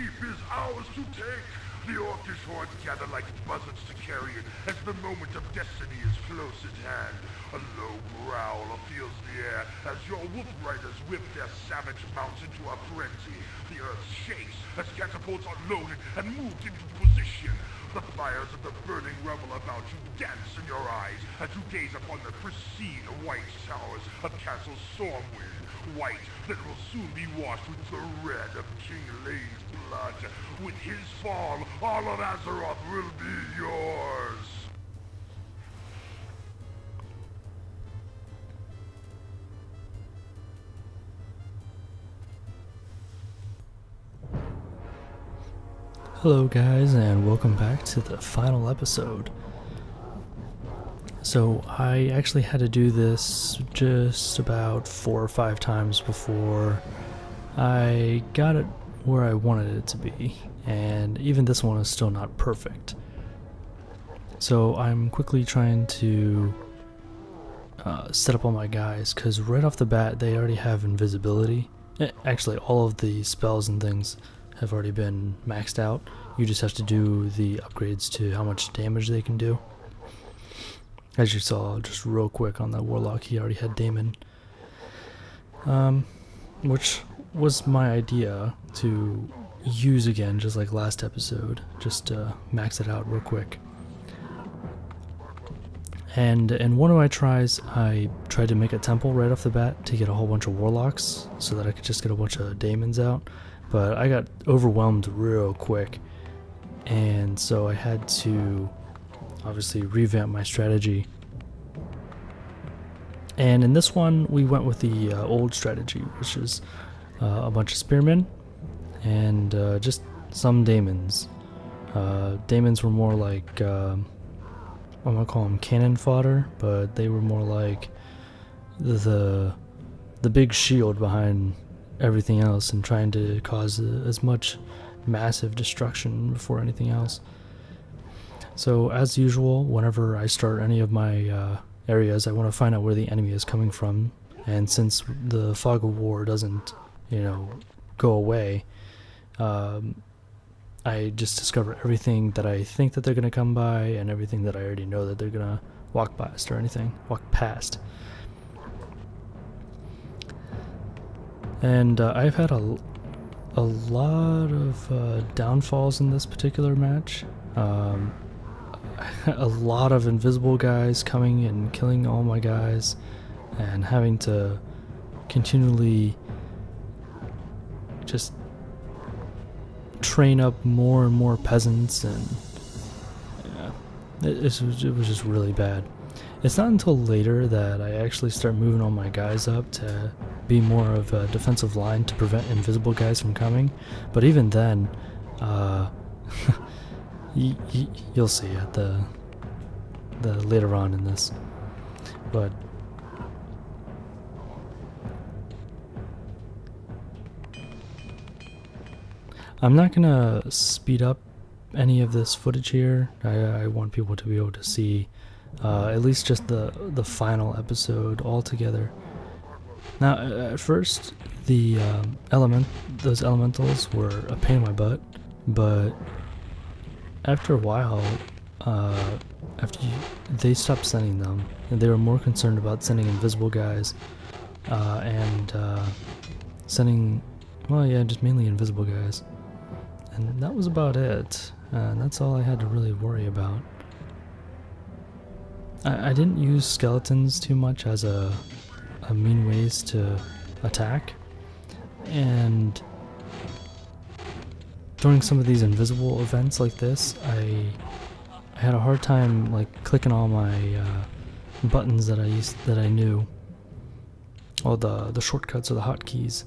keep is ours to take. The orcish horde gather like buzzards to carrion as the moment of destiny is close at hand. A low growl fills the air as your wolf riders whip their savage mounts into a frenzy. The earth shakes as catapults are loaded and moved into position. The fires of the burning rubble about you dance in your eyes as you gaze upon the pristine white towers of Castle Stormwind. White that will soon be washed with the red of King Lane's blood. With his fall, all of Azeroth will be yours. Hello guys, and welcome back to the final episode. So I actually had to do this just about 4 or 5 times before I got it where I wanted it to be, and even this one is still not perfect. So I'm quickly trying to set up all my guys, because right off the bat they already have invisibility. Actually, all of the spells and things have already been maxed out. You just have to do the upgrades to how much damage they can do. As you saw just real quick on that warlock, he already had Daemon, which was my idea to use again, just like last episode, just to max it out real quick. And in one of my tries, I tried to make a temple right off the bat to get a whole bunch of warlocks so that I could just get a bunch of daemons out, but I got overwhelmed real quick, and so I had to obviously revamp my strategy. And in this one we went with the old strategy, which is a bunch of spearmen and just some daemons. Daemons were more like I'm gonna call them cannon fodder, but they were more like the big shield behind everything else and trying to cause as much massive destruction before anything else. So as usual, whenever I start any of my areas, I want to find out where the enemy is coming from, and since the fog of war doesn't, go away, I just discover everything that I think that they're going to come by and everything that I already know that they're going to walk past. And I've had a lot of downfalls in this particular match. A lot of invisible guys coming and killing all my guys, and having to continually just train up more and more peasants, and it was just really bad. It's not until later that I actually start moving all my guys up to be more of a defensive line to prevent invisible guys from coming, but even then, you'll see at the later on in this. But I'm not gonna speed up any of this footage here. I want people to be able to see at least just the final episode altogether. Now, at first, those elementals were a pain in my butt, but after a while, they stopped sending them, and they were more concerned about sending invisible guys, and sending, just mainly invisible guys, and that was about it. And that's all I had to really worry about. I didn't use skeletons too much as a mean ways to attack, and during some of these invisible events like this, I had a hard time clicking all my buttons that I knew, all the shortcuts or the hotkeys.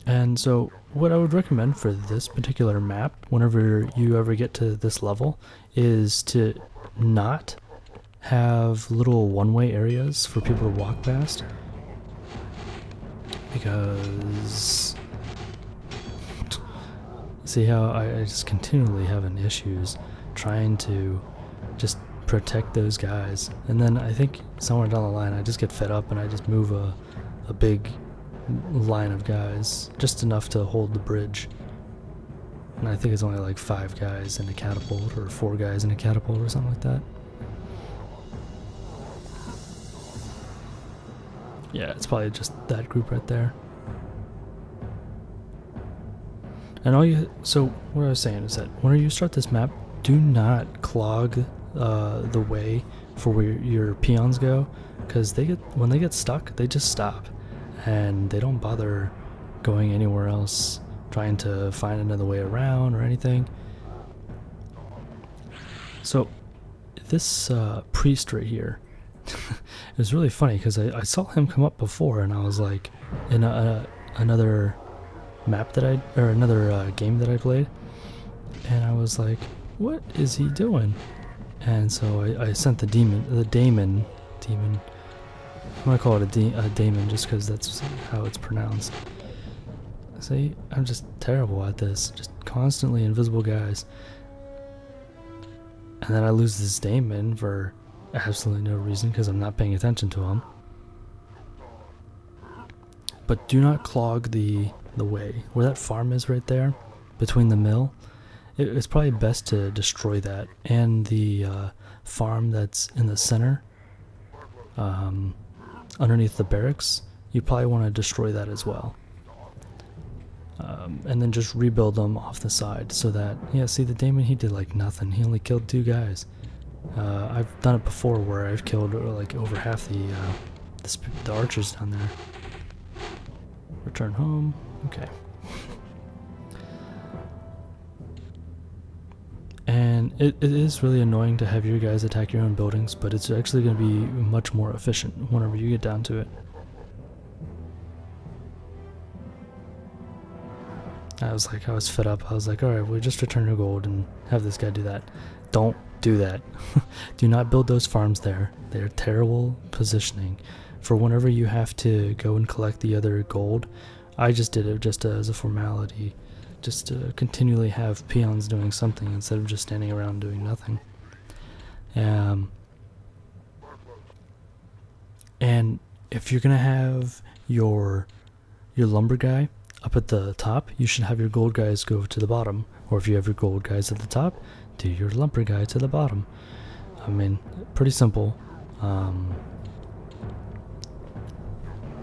And so what I would recommend for this particular map, whenever you ever get to this level, is to not have little one-way areas for people to walk past, because see how I just continually having issues trying to just protect those guys. And then I think somewhere down the line I just get fed up and I just move a big line of guys, just enough to hold the bridge. And I think it's only like 5 guys in a catapult, or 4 guys in a catapult, or something like that. Yeah, it's probably just that group right there. And so what I was saying is that whenever you start this map, do not clog the way for where your peons go, because when they get stuck, they just stop, and they don't bother going anywhere else, trying to find another way around or anything. So this priest right here, it was really funny because I saw him come up before, and I was like, in another map that another game that I played, and I was like, what is he doing? And so I sent the daemon. I'm gonna call it a daemon just because that's how it's pronounced. See, I'm just terrible at this, just constantly invisible guys. And then I lose this daemon for absolutely no reason because I'm not paying attention to him. But do not clog the way. Where that farm is right there, between the mill, it's probably best to destroy that. And the farm that's in the center, underneath the barracks, you probably want to destroy that as well. And then just rebuild them off the side so that, yeah, see, the daemon, he did like nothing. He only killed 2 guys. I've done it before where I've killed like over half the archers down there. Return home. Okay. And it is really annoying to have your guys attack your own buildings, but it's actually going to be much more efficient whenever you get down to it. I was fed up. I was like, alright, we'll just return your gold and have this guy do that. Don't do that. Do not build those farms there. They're terrible positioning for whenever you have to go and collect the other gold. I just did it just as a formality, just to continually have peons doing something instead of just standing around doing nothing. And if you're gonna have your lumber guy up at the top, you should have your gold guys go to the bottom. Or if you have your gold guys at the top, do your lumber guy to the bottom. I mean, pretty simple.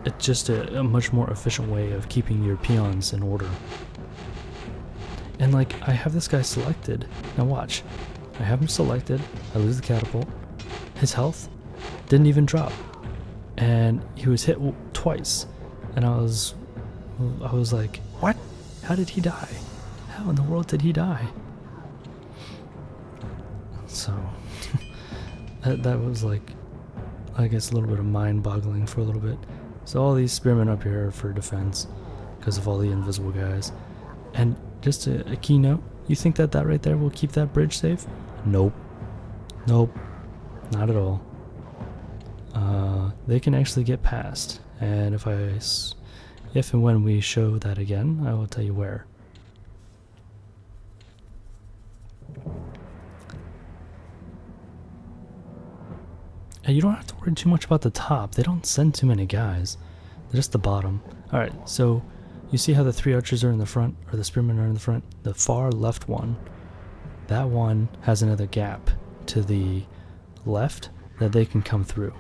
It's just a much more efficient way of keeping your peons in order. And like, I have this guy selected. Now watch. I have him selected. I lose the catapult. His health didn't even drop. And he was hit twice. And I was like, what? How did he die? How in the world did he die? So, that was like, I guess, a little bit of mind-boggling for a little bit. So all these spearmen up here are for defense because of all the invisible guys. And just a key note, you think that right there will keep that bridge safe? Nope. Nope. Not at all. They can actually get past. And if and when we show that again, I will tell you where. And you don't have to worry too much about the top. They don't send too many guys. They're just the bottom. Alright, so you see how the 3 archers are in the front, or the spearmen are in the front? The far left one, that one has another gap to the left that they can come through.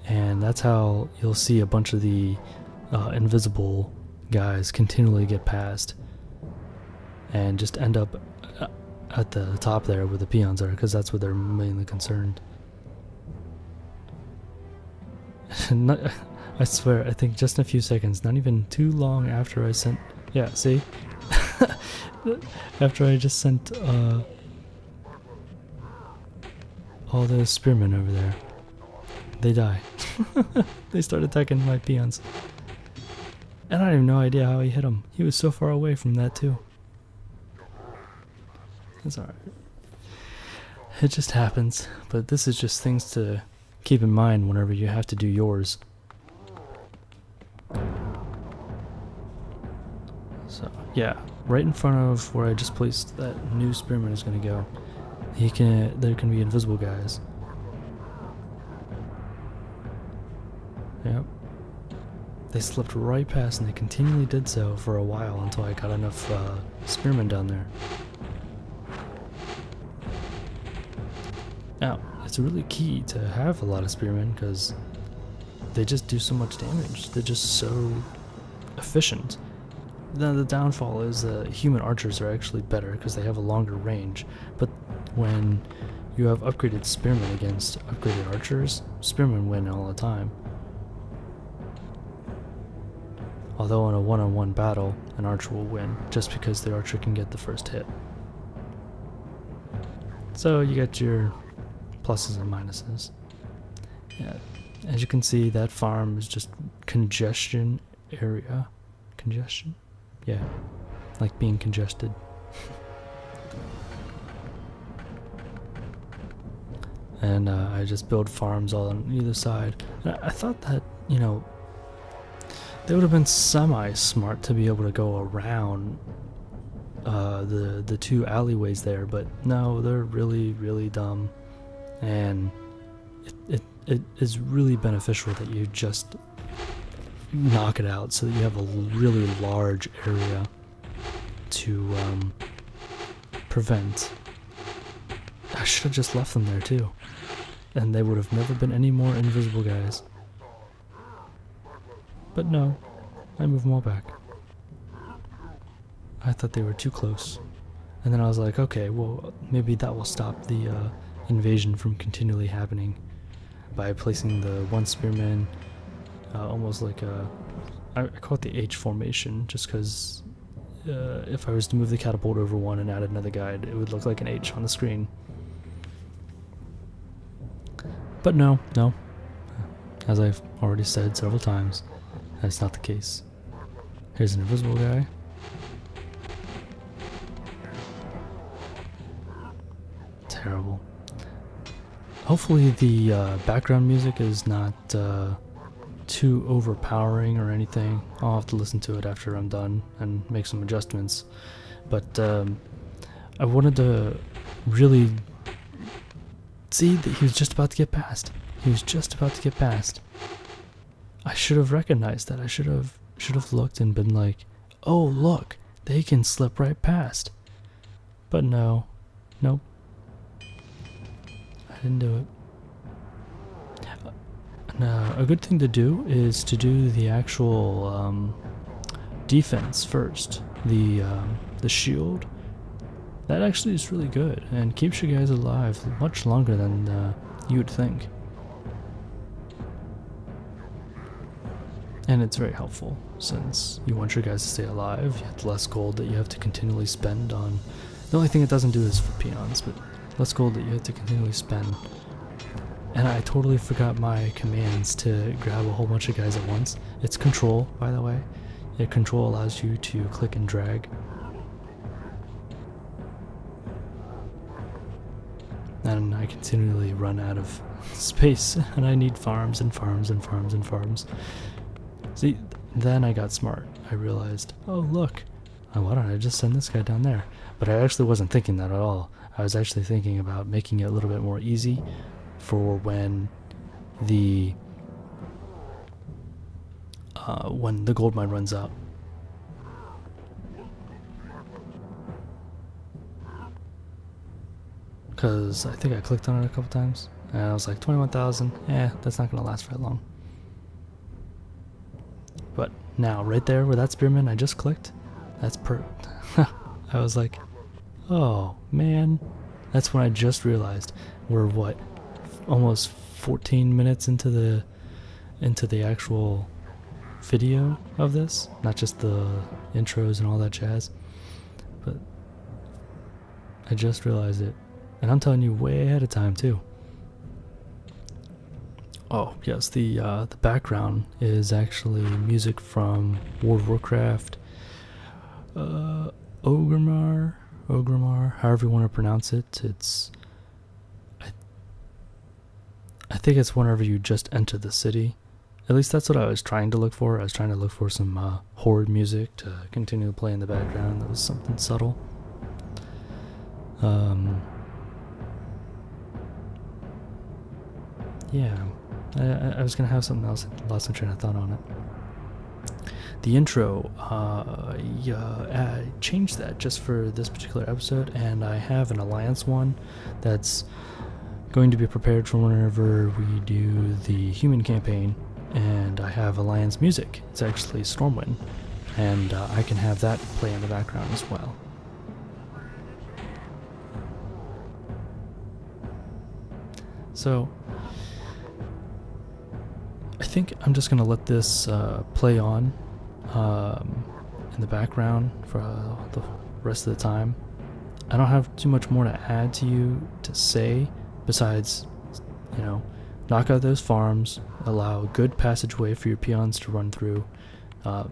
And that's how you'll see a bunch of the invisible guys continually get past and just end up at the top there where the peons are, because that's where they're mainly concerned. I swear, I think just in a few seconds, not even too long after I sent, yeah, see? After I just sent all those spearmen over there, they die. They start attacking my peons. And I have no idea how he hit him. He was so far away from that too. It's alright. It just happens, but this is just things to keep in mind whenever you have to do yours. So, yeah, right in front of where I just placed that new spearman is going to go. there can be invisible guys. Yep. They slipped right past, and they continually did so for a while until I got enough spearmen down there. Now, it's really key to have a lot of spearmen because they just do so much damage. They're just so efficient. Now, the downfall is human archers are actually better because they have a longer range, but when you have upgraded spearmen against upgraded archers, spearmen win all the time. Although in a one-on-one battle, an archer will win, just because the archer can get the first hit. So you get your pluses and minuses. Yeah, as you can see, that farm is just congestion area. Congestion? Yeah, like being congested. And I just build farms all on either side. And I thought that, you know, they would have been semi-smart to be able to go around the two alleyways there, but no, they're really, really dumb. And it is really beneficial that you just knock it out so that you have a really large area to prevent. I should have just left them there too, and they would have never been any more invisible guys. But no, I moved them all back. I thought they were too close. And then I was like, okay, well, maybe that will stop the invasion from continually happening by placing the one spearman almost like a... I call it the H formation, just because if I was to move the catapult over one and add another guy, it would look like an H on the screen. But no. As I've already said several times, that's not the case. Here's an invisible guy. Terrible. Hopefully the background music is not too overpowering or anything. I'll have to listen to it after I'm done and make some adjustments. But I wanted to really see that he was just about to get past. He was just about to get past. I should have recognized that. I should have looked and been like, oh look, they can slip right past. But no. Nope. I didn't do it. Now, a good thing to do is to do the actual defense first. The shield. That actually is really good and keeps you guys alive much longer than you'd think. And it's very helpful since you want your guys to stay alive. You have less gold that you have to continually spend on. The only thing it doesn't do is for peons, but less gold that you have to continually spend. And I totally forgot my commands to grab a whole bunch of guys at once. It's control, by the way. Yeah, control allows you to click and drag. And I continually run out of space, and I need farms and farms and farms and farms. See, then I got smart. I realized, oh look, why don't I just send this guy down there? But I actually wasn't thinking that at all. I was actually thinking about making it a little bit more easy for when the gold mine runs out. Because I think I clicked on it a couple times and I was like, 21,000, that's not gonna last very long. But now, right there where that spearman I just clicked, that's I was like, oh man, that's when I just realized we're what, almost 14 minutes into the actual video of this, not just the intros and all that jazz. But I just realized it, and I'm telling you way ahead of time too. Oh yes, the background is actually music from World of Warcraft, Orgrimmar, however you want to pronounce it. It's I think it's whenever you just enter the city. At least that's what I was trying to look for. I was trying to look for some horde music to continue to play in the background. That was something subtle. yeah, I was gonna have something else. Lost my train of thought on it. The intro, I changed that just for this particular episode, and I have an alliance one that's going to be prepared for whenever we do the human campaign, and I have alliance music. It's actually Stormwind, and I can have that play in the background as well. So I think I'm just gonna let this play on in the background for the rest of the time. I don't have too much more to add to you to say besides, you know, knock out those farms, allow a good passageway for your peons to run through.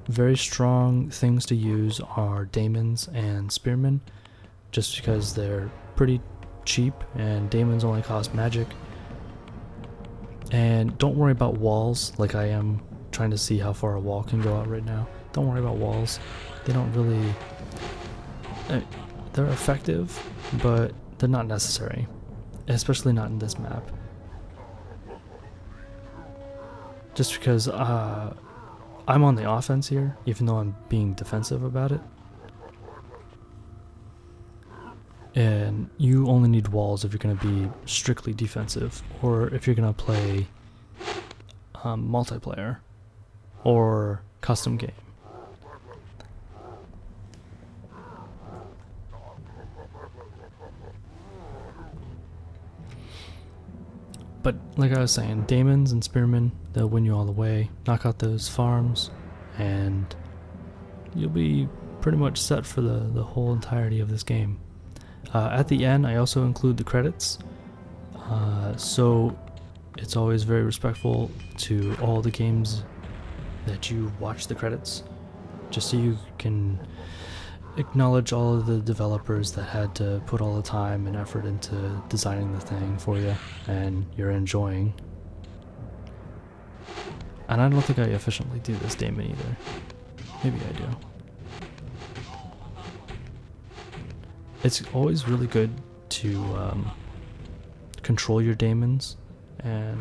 Very strong things to use are daemons and spearmen, just because they're pretty cheap and daemons only cost magic. And don't worry about walls like I am trying to see how far a wall can go out right now. Don't worry about walls. They don't really... they're effective, but they're not necessary. Especially not in this map. Just because I'm on the offense here, even though I'm being defensive about it. And you only need walls if you're going to be strictly defensive, or if you're going to play multiplayer or custom game. But like I was saying, daemons and spearmen, they'll win you all the way. Knock out those farms, and you'll be pretty much set for the whole entirety of this game. At the end, I also include the credits, so it's always very respectful to all the games that you watch the credits, just so you can acknowledge all of the developers that had to put all the time and effort into designing the thing for you, and you're enjoying. And I don't think I efficiently do this daemon either. Maybe I do. It's always really good to control your daemons and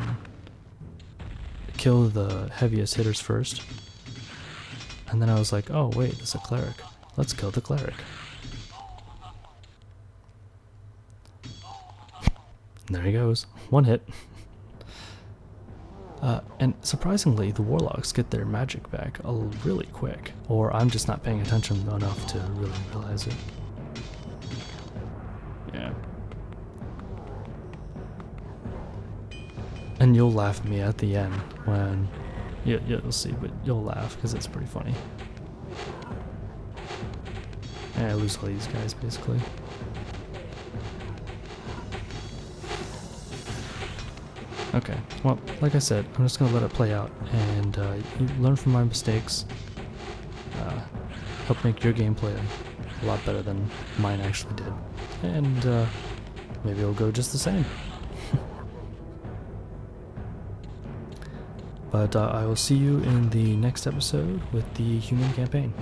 kill the heaviest hitters first. And then I was like, oh wait, it's a cleric. Let's kill the cleric. And there he goes. One hit. And surprisingly, the warlocks get their magic back really quick. Or I'm just not paying attention enough to really realize it. Yeah. And you'll laugh at me at the end when... you'll see, but you'll laugh because it's pretty funny. And I lose all these guys, basically. Okay, well, like I said, I'm just going to let it play out, and you learn from my mistakes. Help make your gameplay a lot better than mine actually did. And maybe it'll go just the same. But I will see you in the next episode with the human campaign.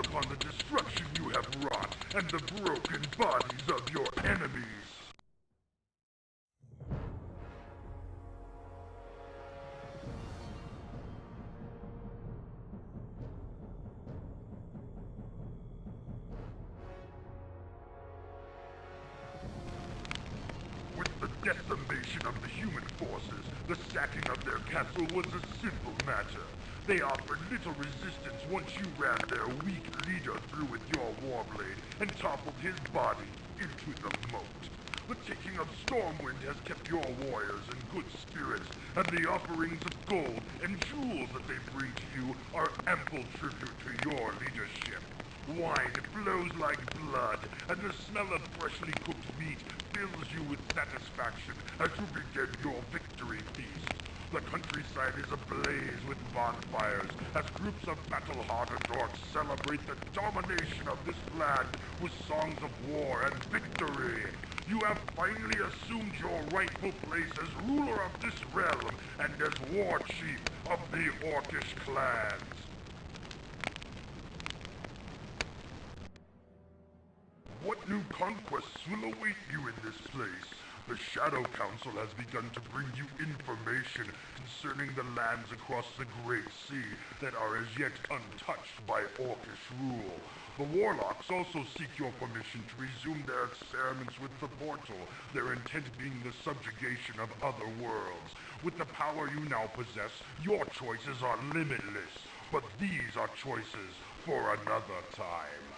upon the destruction you have wrought and the broken bodies of your enemies. With the decimation of the human forces, the sacking of their castle was a simple matter. They offered little resistance once you ran their weak leader through with your warblade and toppled his body into the moat. The taking of Stormwind has kept your warriors in good spirits, and the offerings of gold and jewels that they bring to you are ample tribute to your leadership. Wine flows like blood, and the smell of freshly cooked meat fills you with satisfaction as you begin your victory feast. The countryside is ablaze with bonfires as groups of battle-hardened orcs celebrate the domination of this land with songs of war and victory. You have finally assumed your rightful place as ruler of this realm and as war chief of the Orcish clans. What new conquests will await you in this place? The Shadow Council has begun to bring you information concerning the lands across the Great Sea that are as yet untouched by Orcish rule. The Warlocks also seek your permission to resume their experiments with the portal, their intent being the subjugation of other worlds. With the power you now possess, your choices are limitless, but these are choices for another time.